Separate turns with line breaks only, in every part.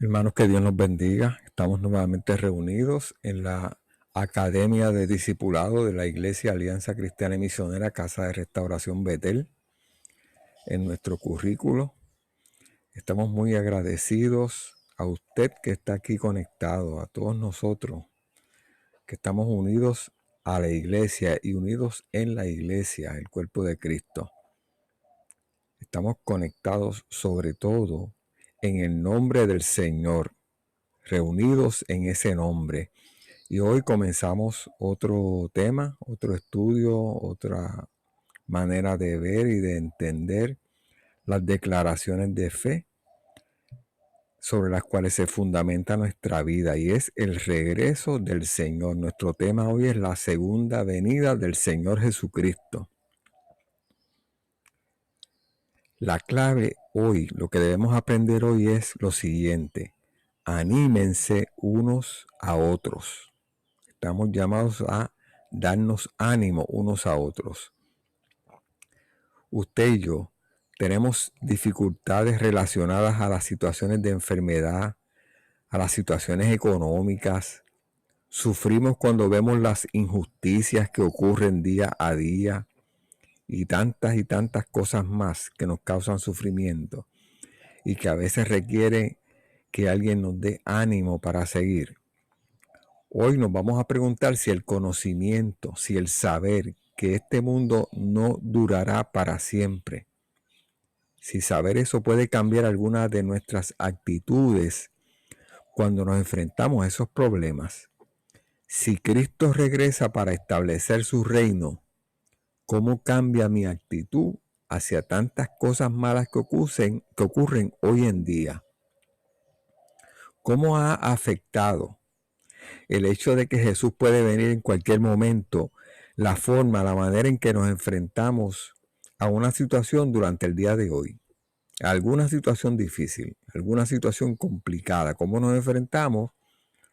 Hermanos, que Dios nos bendiga. Estamos nuevamente reunidos en la Academia de Discipulado de la Iglesia Alianza Cristiana y Misionera Casa de Restauración Betel. En nuestro currículo estamos muy agradecidos a usted que está aquí conectado, a todos nosotros que estamos unidos a la iglesia y unidos en la iglesia, el cuerpo de Cristo. Estamos conectados sobre todo en el nombre del Señor, reunidos en ese nombre. Y hoy comenzamos otro tema, otro estudio, otra manera de ver y de entender las declaraciones de fe sobre las cuales se fundamenta nuestra vida, y es el regreso del Señor. Nuestro tema hoy es la segunda venida del Señor Jesucristo. La clave hoy, lo que debemos aprender hoy es lo siguiente: anímense unos a otros. Estamos llamados a darnos ánimo unos a otros. Usted y yo tenemos dificultades relacionadas a las situaciones de enfermedad, a las situaciones económicas. Sufrimos cuando vemos las injusticias que ocurren día a día y tantas cosas más que nos causan sufrimiento y que a veces requiere que alguien nos dé ánimo para seguir. Hoy nos vamos a preguntar si el conocimiento, si el saber que este mundo no durará para siempre, si saber eso puede cambiar algunas de nuestras actitudes cuando nos enfrentamos a esos problemas. Si Cristo regresa para establecer su reino, ¿cómo cambia mi actitud hacia tantas cosas malas que ocurren hoy en día? ¿Cómo ha afectado el hecho de que Jesús puede venir en cualquier momento, la manera en que nos enfrentamos a una situación durante el día de hoy? Alguna situación difícil, alguna situación complicada. ¿Cómo nos enfrentamos?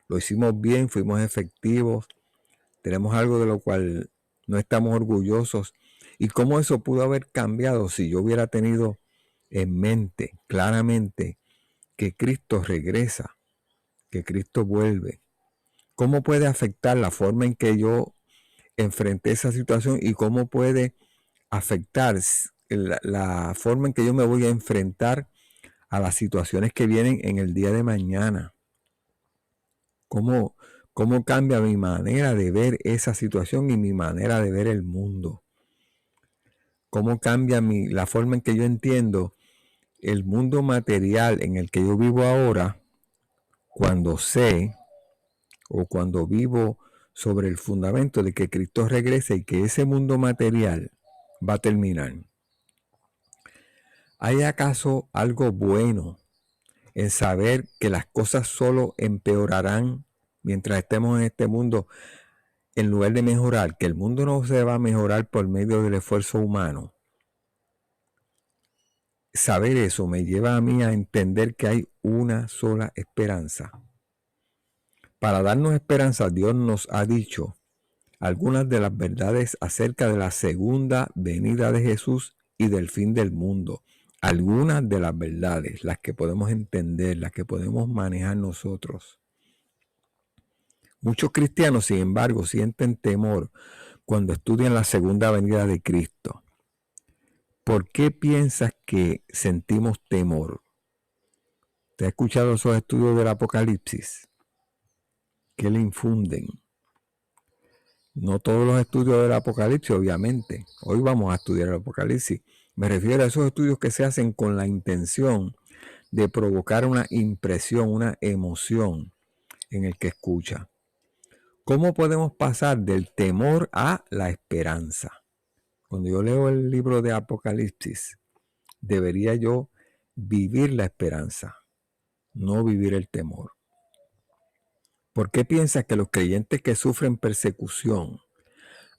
Lo hicimos bien, fuimos efectivos, tenemos algo de lo cual no estamos orgullosos. ¿Y cómo eso pudo haber cambiado si yo hubiera tenido en mente claramente que Cristo regresa, que Cristo vuelve? ¿Cómo puede afectar la forma en que yo enfrenté esa situación y cómo puede afectar la forma en que yo me voy a enfrentar a las situaciones que vienen en el día de mañana? ¿Cómo cambia mi manera de ver esa situación y mi manera de ver el mundo? ¿Cómo cambia la forma en que yo entiendo el mundo material en el que yo vivo ahora cuando sé o cuando vivo sobre el fundamento de que Cristo regrese y que ese mundo material va a terminar? ¿Hay acaso algo bueno en saber que las cosas solo empeorarán mientras estemos en este mundo, en lugar de mejorar? Que el mundo no se va a mejorar por medio del esfuerzo humano. Saber eso me lleva a mí a entender que hay una sola esperanza. Para darnos esperanza, Dios nos ha dicho algunas de las verdades acerca de la segunda venida de Jesús y del fin del mundo. Algunas de las verdades, las que podemos entender, las que podemos manejar nosotros. Muchos cristianos, sin embargo, sienten temor cuando estudian la segunda venida de Cristo. ¿Por qué piensas que sentimos temor? ¿Te has escuchado esos estudios del Apocalipsis? ¿Qué le infunden? No todos los estudios del Apocalipsis, obviamente. Hoy vamos a estudiar el Apocalipsis. Me refiero a esos estudios que se hacen con la intención de provocar una impresión, una emoción en el que escucha. ¿Cómo podemos pasar del temor a la esperanza? Cuando yo leo el libro de Apocalipsis, debería yo vivir la esperanza, no vivir el temor. ¿Por qué piensas que los creyentes que sufren persecución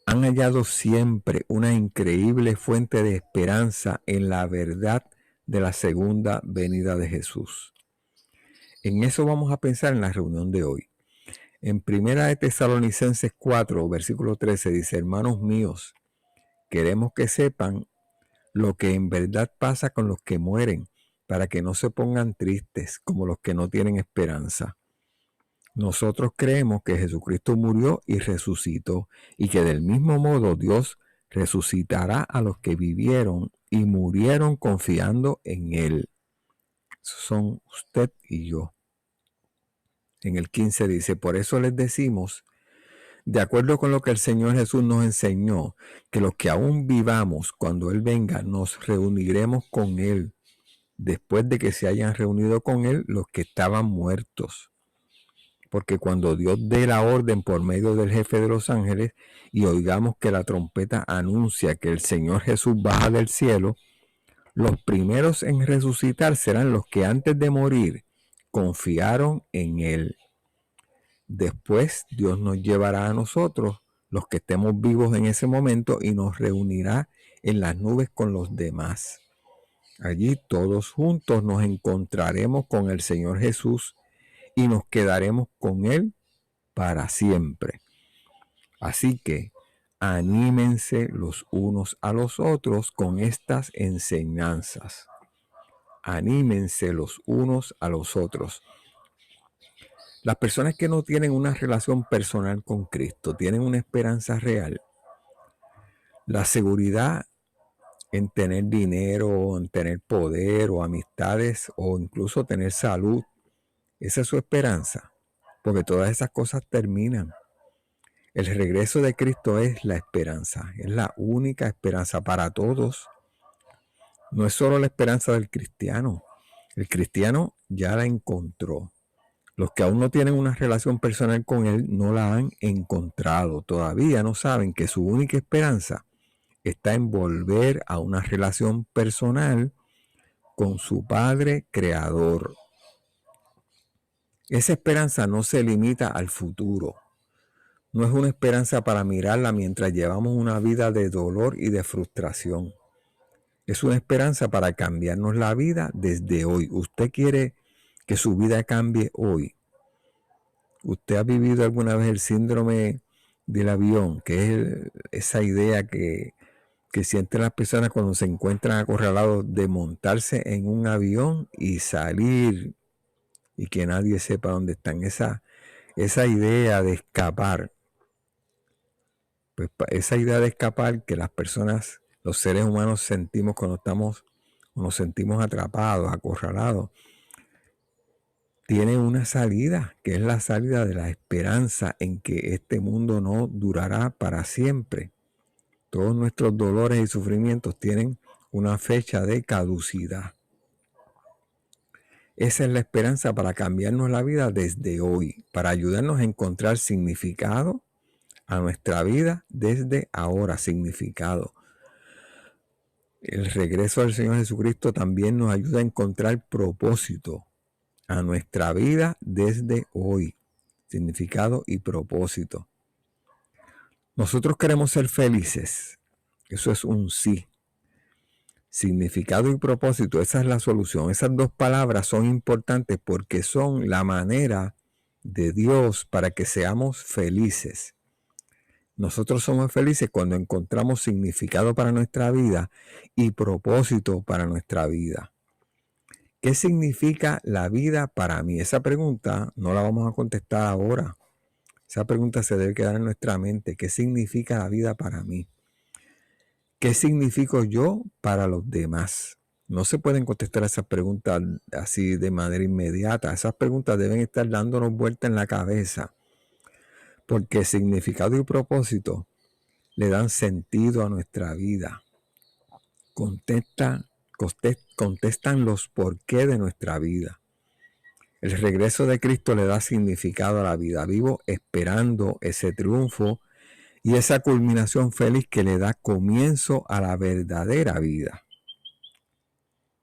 han hallado siempre una increíble fuente de esperanza en la verdad de la segunda venida de Jesús? En eso vamos a pensar en la reunión de hoy. En 1 de Tesalonicenses 4, versículo 13 dice: hermanos míos, queremos que sepan lo que en verdad pasa con los que mueren, para que no se pongan tristes como los que no tienen esperanza. Nosotros creemos que Jesucristo murió y resucitó, y que del mismo modo Dios resucitará a los que vivieron y murieron confiando en Él. Esos son usted y yo. En el 15 dice, por eso les decimos, de acuerdo con lo que el Señor Jesús nos enseñó, que los que aún vivamos cuando Él venga, nos reuniremos con Él, después de que se hayan reunido con Él los que estaban muertos. Porque cuando Dios dé la orden por medio del jefe de los ángeles y oigamos que la trompeta anuncia que el Señor Jesús baja del cielo, los primeros en resucitar serán los que antes de morir confiaron en Él. Después Dios nos llevará a nosotros, los que estemos vivos en ese momento, y nos reunirá en las nubes con los demás. Allí todos juntos nos encontraremos con el Señor Jesús y nos quedaremos con Él para siempre. Así que anímense los unos a los otros con estas enseñanzas. Anímense los unos a los otros. Las personas que no tienen una relación personal con Cristo tienen una esperanza real. La seguridad en tener dinero, en tener poder o amistades o incluso tener salud, esa es su esperanza, porque todas esas cosas terminan. El regreso de Cristo es la esperanza, es la única esperanza para todos. No es solo la esperanza del cristiano. El cristiano ya la encontró. Los que aún no tienen una relación personal con Él no la han encontrado. Todavía no saben que su única esperanza está en volver a una relación personal con su Padre Creador. Esa esperanza no se limita al futuro. No es una esperanza para mirarla mientras llevamos una vida de dolor y de frustración. Es una esperanza para cambiarnos la vida desde hoy. Usted quiere que su vida cambie hoy. ¿Usted ha vivido alguna vez el síndrome del avión? Que es esa idea que sienten las personas cuando se encuentran acorralados de montarse en un avión y salir y que nadie sepa dónde están. Esa idea de escapar. Pues esa idea de escapar que las personas, los seres humanos sentimos cuando nos sentimos atrapados, acorralados, tiene una salida, que es la salida de la esperanza en que este mundo no durará para siempre. Todos nuestros dolores y sufrimientos tienen una fecha de caducidad. Esa es la esperanza para cambiarnos la vida desde hoy, para ayudarnos a encontrar significado a nuestra vida desde ahora, significado. El regreso del Señor Jesucristo también nos ayuda a encontrar propósito a nuestra vida desde hoy, significado y propósito. Nosotros queremos ser felices, eso es un sí. Significado y propósito, esa es la solución. Esas dos palabras son importantes porque son la manera de Dios para que seamos felices. Nosotros somos felices cuando encontramos significado para nuestra vida y propósito para nuestra vida. ¿Qué significa la vida para mí? Esa pregunta no la vamos a contestar ahora. Esa pregunta se debe quedar en nuestra mente. ¿Qué significa la vida para mí? ¿Qué significo yo para los demás? No se pueden contestar esas preguntas así de manera inmediata. Esas preguntas deben estar dándonos vuelta en la cabeza. Porque significado y propósito le dan sentido a nuestra vida. Contestan los por qué de nuestra vida. El regreso de Cristo le da significado a la vida. Vivo esperando ese triunfo y esa culminación feliz que le da comienzo a la verdadera vida.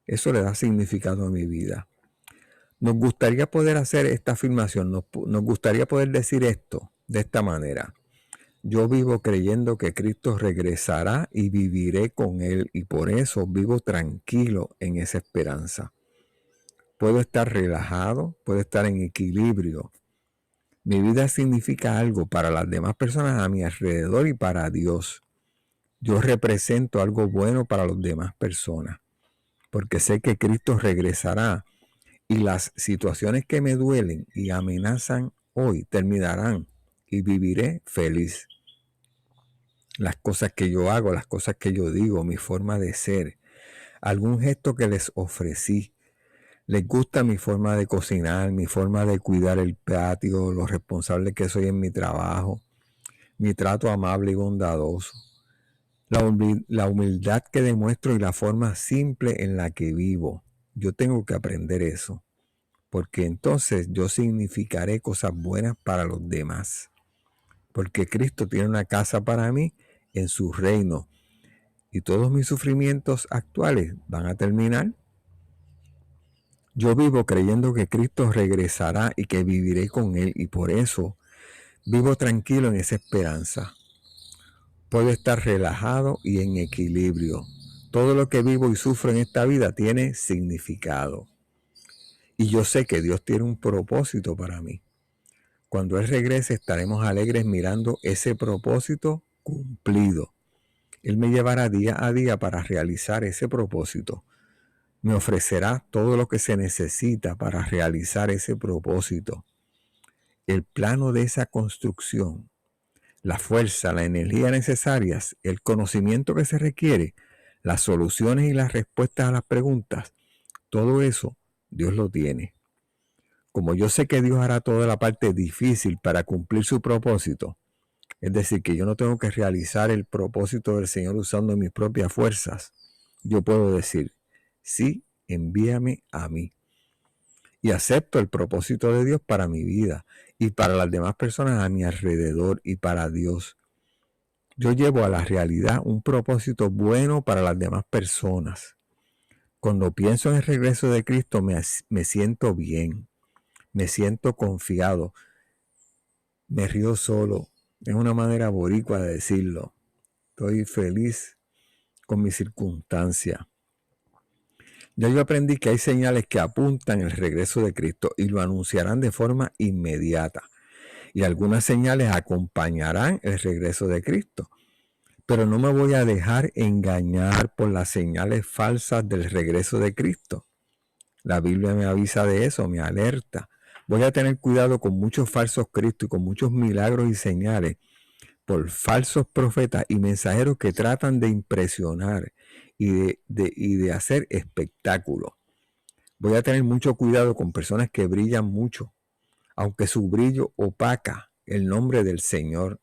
Eso le da significado a mi vida. Nos gustaría poder hacer esta afirmación, nos gustaría poder decir esto de esta manera. Yo vivo creyendo que Cristo regresará y viviré con Él, y por eso vivo tranquilo en esa esperanza. Puedo estar relajado, puedo estar en equilibrio. Mi vida significa algo para las demás personas a mi alrededor y para Dios. Yo represento algo bueno para las demás personas. porque sé que Cristo regresará y las situaciones que me duelen y amenazan hoy terminarán y viviré feliz. Las cosas que yo hago, las cosas que yo digo, mi forma de ser, algún gesto que les ofrecí. Les gusta mi forma de cocinar, mi forma de cuidar el patio, lo responsable que soy en mi trabajo, mi trato amable y bondadoso, la humildad que demuestro y la forma simple en la que vivo. Yo tengo que aprender eso, porque entonces yo significaré cosas buenas para los demás. Porque Cristo tiene una casa para mí en su reino y todos mis sufrimientos actuales van a terminar. Yo vivo creyendo que Cristo regresará y que viviré con Él, y por eso vivo tranquilo en esa esperanza. Puedo estar relajado y en equilibrio. Todo lo que vivo y sufro en esta vida tiene significado. Y yo sé que Dios tiene un propósito para mí. Cuando Él regrese estaremos alegres mirando ese propósito cumplido. Él me llevará día a día para realizar ese propósito. Me ofrecerá todo lo que se necesita para realizar ese propósito. El plano de esa construcción, la fuerza, la energía necesarias, el conocimiento que se requiere, las soluciones y las respuestas a las preguntas, todo eso Dios lo tiene. Como yo sé que Dios hará toda la parte difícil para cumplir su propósito, es decir, que yo no tengo que realizar el propósito del Señor usando mis propias fuerzas, yo puedo decir, sí, envíame a mí. Y acepto el propósito de Dios para mi vida y para las demás personas a mi alrededor y para Dios. Yo llevo a la realidad un propósito bueno para las demás personas. Cuando pienso en el regreso de Cristo me siento bien, me siento confiado, me río solo. Es una manera boricua de decirlo. Estoy feliz con mi circunstancia. Ya yo aprendí que hay señales que apuntan el regreso de Cristo y lo anunciarán de forma inmediata. Y algunas señales acompañarán el regreso de Cristo. Pero no me voy a dejar engañar por las señales falsas del regreso de Cristo. La Biblia me avisa de eso, me alerta. Voy a tener cuidado con muchos falsos cristos y con muchos milagros y señales por falsos profetas y mensajeros que tratan de impresionar y de hacer espectáculo. Voy a tener mucho cuidado con personas que brillan mucho, aunque su brillo opaca el nombre del Señor.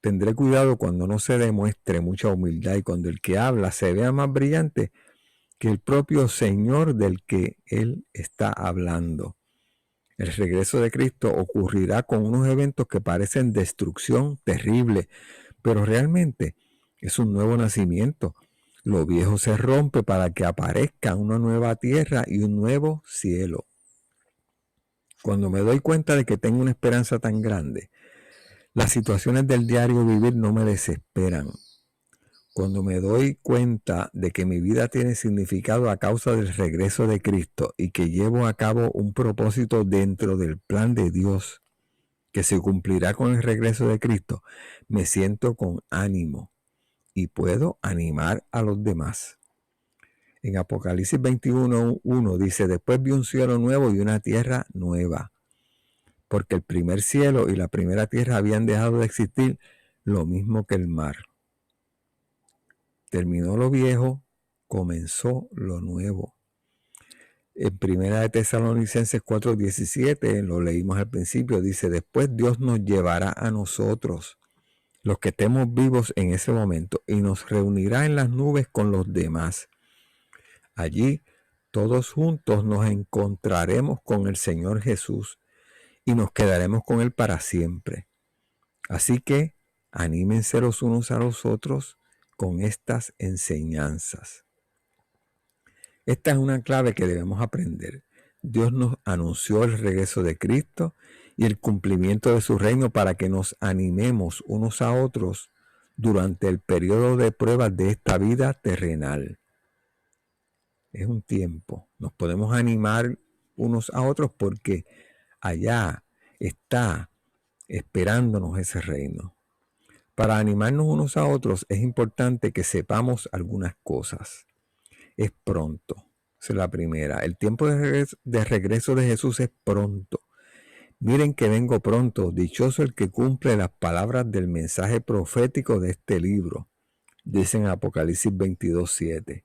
Tendré cuidado cuando no se demuestre mucha humildad y cuando el que habla se vea más brillante que el propio Señor del que él está hablando. El regreso de Cristo ocurrirá con unos eventos que parecen destrucción terrible, pero realmente es un nuevo nacimiento. Lo viejo se rompe para que aparezca una nueva tierra y un nuevo cielo. Cuando me doy cuenta de que tengo una esperanza tan grande, las situaciones del diario vivir no me desesperan. Cuando me doy cuenta de que mi vida tiene significado a causa del regreso de Cristo y que llevo a cabo un propósito dentro del plan de Dios que se cumplirá con el regreso de Cristo, me siento con ánimo y puedo animar a los demás. En Apocalipsis 21:1 dice, después vi un cielo nuevo y una tierra nueva, porque el primer cielo y la primera tierra habían dejado de existir, lo mismo que el mar. Terminó lo viejo, comenzó lo nuevo. En Primera de Tesalonicenses 4:17, lo leímos al principio, dice, después Dios nos llevará a nosotros, los que estemos vivos en ese momento, y nos reunirá en las nubes con los demás. Allí, todos juntos nos encontraremos con el Señor Jesús y nos quedaremos con Él para siempre. Así que, anímense los unos a los otros con estas enseñanzas. Esta es una clave que debemos aprender. Dios nos anunció el regreso de Cristo y el cumplimiento de su reino para que nos animemos unos a otros durante el periodo de pruebas de esta vida terrenal. Es un tiempo. Nos podemos animar unos a otros porque allá está esperándonos ese reino. Para animarnos unos a otros es importante que sepamos algunas cosas. es pronto. Esa es la primera. El tiempo de regreso de Jesús es pronto. Miren que vengo pronto, dichoso el que cumple las palabras del mensaje profético de este libro, dice en Apocalipsis 22:7.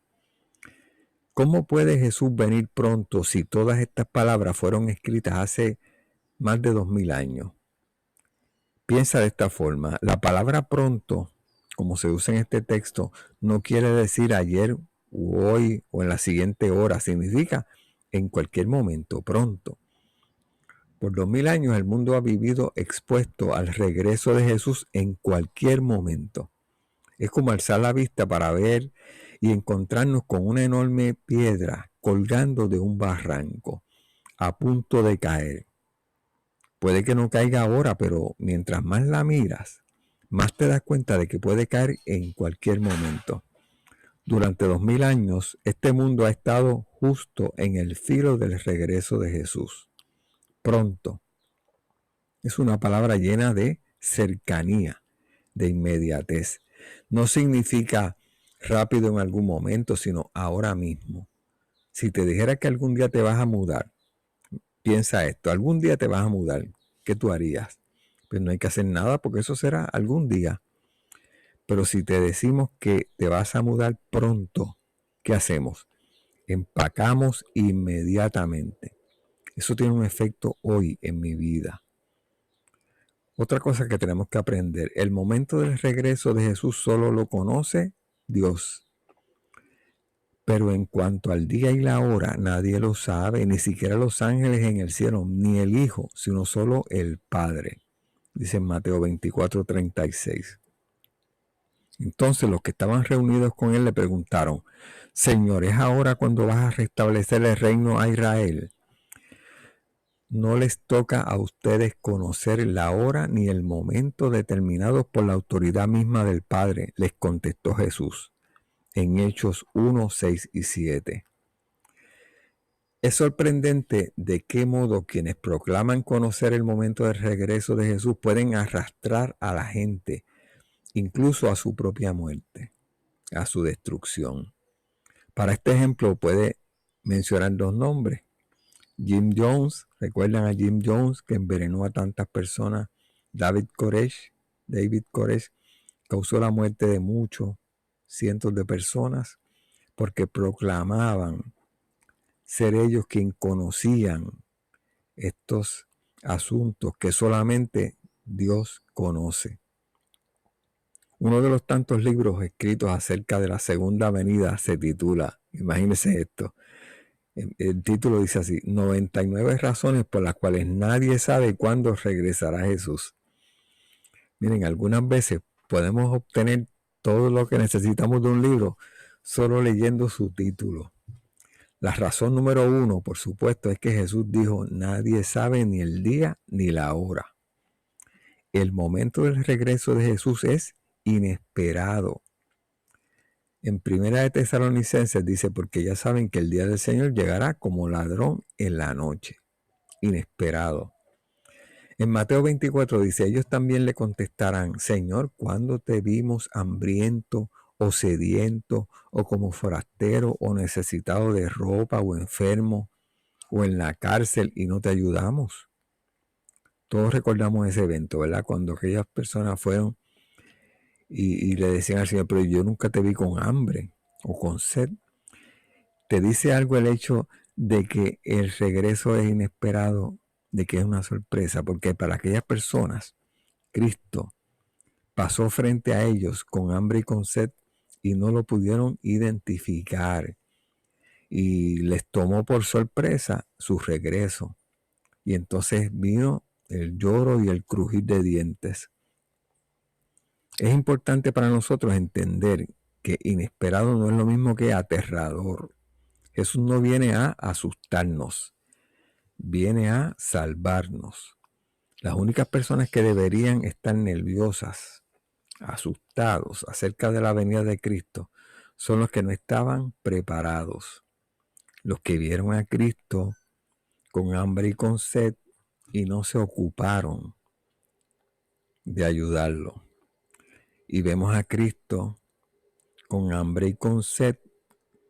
¿Cómo puede Jesús venir pronto si todas estas palabras fueron escritas hace más de 2000 años? Piensa de esta forma, la palabra pronto, como se usa en este texto, no quiere decir ayer u hoy o en la siguiente hora, significa en cualquier momento, pronto. Por 2000 años el mundo ha vivido expuesto al regreso de Jesús en cualquier momento. Es como alzar la vista para ver y encontrarnos con una enorme piedra colgando de un barranco, a punto de caer. Puede que no caiga ahora, pero mientras más la miras, más te das cuenta de que puede caer en cualquier momento. Durante 2000 años, este mundo ha estado justo en el filo del regreso de Jesús. Pronto. Es una palabra llena de cercanía, de inmediatez. No significa rápido en algún momento, sino ahora mismo. Si te dijera que algún día te vas a mudar, piensa esto, algún día te vas a mudar, ¿qué tú harías? Pues no hay que hacer nada porque eso será algún día. Pero si te decimos que te vas a mudar pronto, ¿qué hacemos? Empacamos inmediatamente. Eso tiene un efecto hoy en mi vida. Otra cosa que tenemos que aprender, el momento del regreso de Jesús solo lo conoce Dios. Pero en cuanto al día y la hora, nadie lo sabe, ni siquiera los ángeles en el cielo, ni el Hijo, sino solo el Padre. Dice en Mateo 24:36. Entonces los que estaban reunidos con él le preguntaron, Señor, ¿es ahora cuando vas a restablecer el reino a Israel? No les toca a ustedes conocer la hora ni el momento determinados por la autoridad misma del Padre, les contestó Jesús en Hechos 1, 6 y 7. Es sorprendente de qué modo quienes proclaman conocer el momento del regreso de Jesús pueden arrastrar a la gente, incluso a su propia muerte, a su destrucción. Para este ejemplo puede mencionar dos nombres. Jim Jones, ¿recuerdan a Jim Jones que envenenó a tantas personas? David Koresh causó la muerte de muchos, cientos de personas, porque proclamaban ser ellos quienes conocían estos asuntos que solamente Dios conoce. Uno de los tantos libros escritos acerca de la segunda venida se titula, imagínense esto, el título dice así, 99 razones por las cuales nadie sabe cuándo regresará Jesús. Miren, algunas veces podemos obtener todo lo que necesitamos de un libro solo leyendo su título. La razón número 1, por supuesto, es que Jesús dijo, nadie sabe ni el día ni la hora. El momento del regreso de Jesús es inesperado. En Primera de Tesalonicenses dice, porque ya saben que el día del Señor llegará como ladrón en la noche. Inesperado. En Mateo 24 dice, ellos también le contestarán, Señor, ¿cuándo te vimos hambriento o sediento o como forastero o necesitado de ropa o enfermo o en la cárcel y no te ayudamos? Todos recordamos ese evento, ¿verdad? Cuando aquellas personas fueron y le decían al Señor, pero yo nunca te vi con hambre o con sed. Te dice algo el hecho de que el regreso es inesperado, de que es una sorpresa, porque para aquellas personas, Cristo pasó frente a ellos con hambre y con sed y no lo pudieron identificar. Y les tomó por sorpresa su regreso. Y entonces vino el lloro y el crujir de dientes. Es importante para nosotros entender que inesperado no es lo mismo que aterrador. Jesús no viene a asustarnos, viene a salvarnos. Las únicas personas que deberían estar nerviosas, asustados acerca de la venida de Cristo, son los que no estaban preparados. Los que vieron a Cristo con hambre y con sed y no se ocuparon de ayudarlo. Y vemos a Cristo con hambre y con sed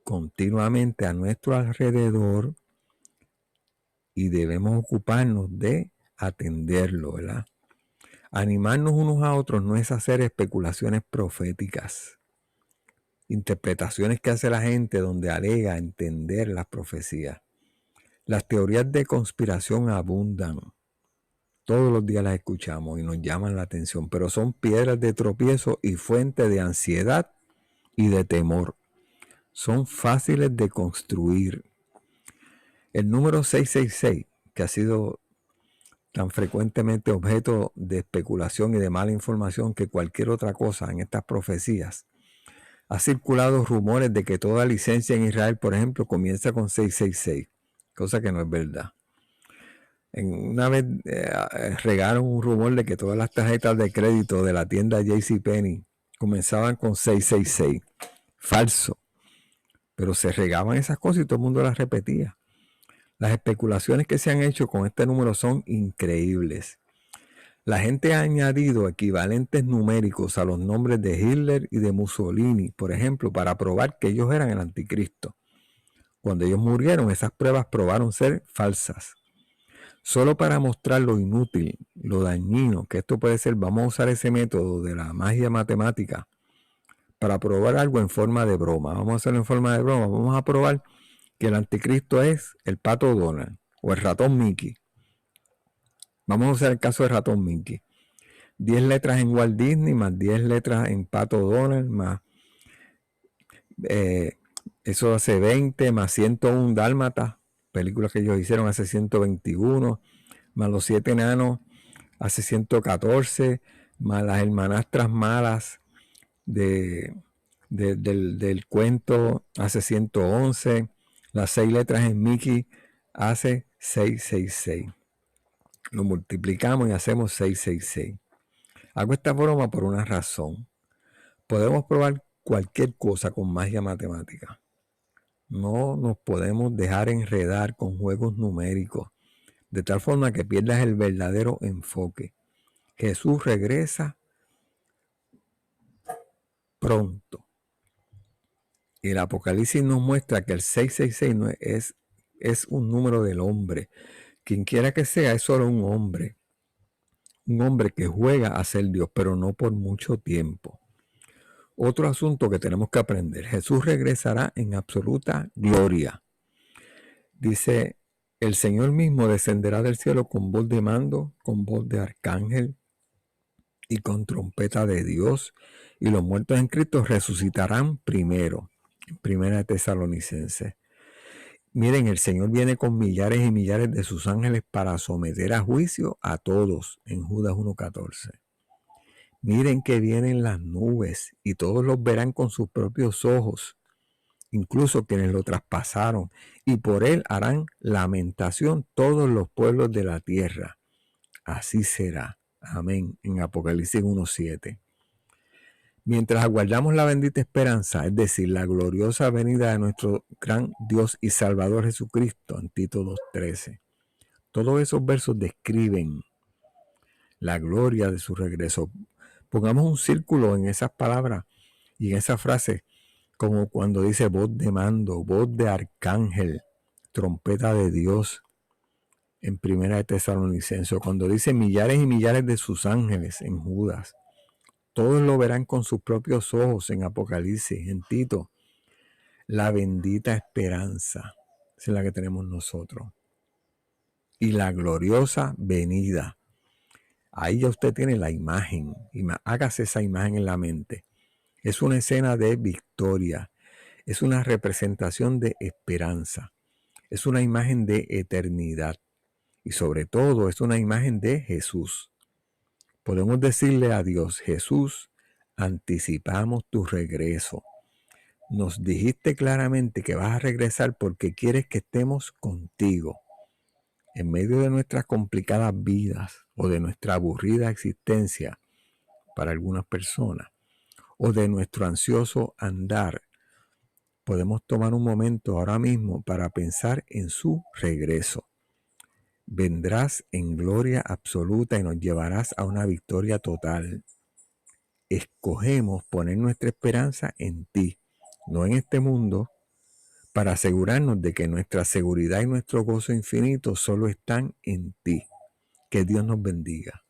continuamente a nuestro alrededor y debemos ocuparnos de atenderlo, ¿verdad? Animarnos unos a otros no es hacer especulaciones proféticas, interpretaciones que hace la gente donde alega entender las profecías. Las teorías de conspiración abundan. Todos los días las escuchamos y nos llaman la atención, pero son piedras de tropiezo y fuente de ansiedad y de temor. Son fáciles de construir. El número 666, que ha sido tan frecuentemente objeto de especulación y de mala información que cualquier otra cosa en estas profecías, ha circulado rumores de que toda licencia en Israel, por ejemplo, comienza con 666, cosa que no es verdad. Una vez regaron un rumor de que todas las tarjetas de crédito de la tienda JCPenney comenzaban con 666. Falso. Pero se regaban esas cosas y todo el mundo las repetía. Las especulaciones que se han hecho con este número son increíbles. La gente ha añadido equivalentes numéricos a los nombres de Hitler y de Mussolini, por ejemplo, para probar que ellos eran el anticristo. Cuando ellos murieron, esas pruebas probaron ser falsas. Solo para mostrar lo inútil, lo dañino que esto puede ser, vamos a usar ese método de la magia matemática para probar algo en forma de broma. Vamos a hacerlo en forma de broma. Vamos a probar que el anticristo es el pato Donald o el ratón Mickey. Vamos a usar el caso del ratón Mickey. 10 letras en Walt Disney más 10 letras en pato Donald más eso hace 20 más 101 dálmatas, películas que ellos hicieron hace 121, más los 7 enanos hace 114, más las hermanastras malas del cuento hace 111, las 6 letras en Mickey hace 666. Lo multiplicamos y hacemos 666. Hago esta broma por una razón. Podemos probar cualquier cosa con magia matemática. No nos podemos dejar enredar con juegos numéricos, de tal forma que pierdas el verdadero enfoque. Jesús regresa pronto. Y el Apocalipsis nos muestra que el 666 no es un número del hombre. Quien quiera que sea, es solo un hombre. Un hombre que juega a ser Dios, pero no por mucho tiempo. Otro asunto que tenemos que aprender. Jesús regresará en absoluta gloria. Dice, el Señor mismo descenderá del cielo con voz de mando, con voz de arcángel y con trompeta de Dios. Y los muertos en Cristo resucitarán primero. Primera de Tesalonicenses. Miren, el Señor viene con millares y millares de sus ángeles para someter a juicio a todos, en Judas 1:14. Miren que vienen las nubes y todos los verán con sus propios ojos, incluso quienes lo traspasaron, y por él harán lamentación todos los pueblos de la tierra. Así será. Amén. En Apocalipsis 1:7. Mientras aguardamos la bendita esperanza, es decir, la gloriosa venida de nuestro gran Dios y Salvador Jesucristo, en Tito 2:13. Todos esos versos describen la gloria de su regreso. Pongamos un círculo en esas palabras y en esa frase, como cuando dice voz de mando, voz de arcángel, trompeta de Dios, en Primera de Tesalonicenses, cuando dice millares y millares de sus ángeles, en Judas. Todos lo verán con sus propios ojos, en Apocalipsis, en Tito. La bendita esperanza es la que tenemos nosotros. Y la gloriosa venida. Ahí ya usted tiene la imagen. Hágase esa imagen en la mente. Es una escena de victoria. Es una representación de esperanza. Es una imagen de eternidad. Y sobre todo es una imagen de Jesús. Podemos decirle a Dios, Jesús, anticipamos tu regreso. Nos dijiste claramente que vas a regresar porque quieres que estemos contigo. En medio de nuestras complicadas vidas o de nuestra aburrida existencia para algunas personas o de nuestro ansioso andar, podemos tomar un momento ahora mismo para pensar en su regreso. Vendrás en gloria absoluta y nos llevarás a una victoria total. Escogemos poner nuestra esperanza en ti, no en este mundo, para asegurarnos de que nuestra seguridad y nuestro gozo infinito solo están en ti. Que Dios nos bendiga.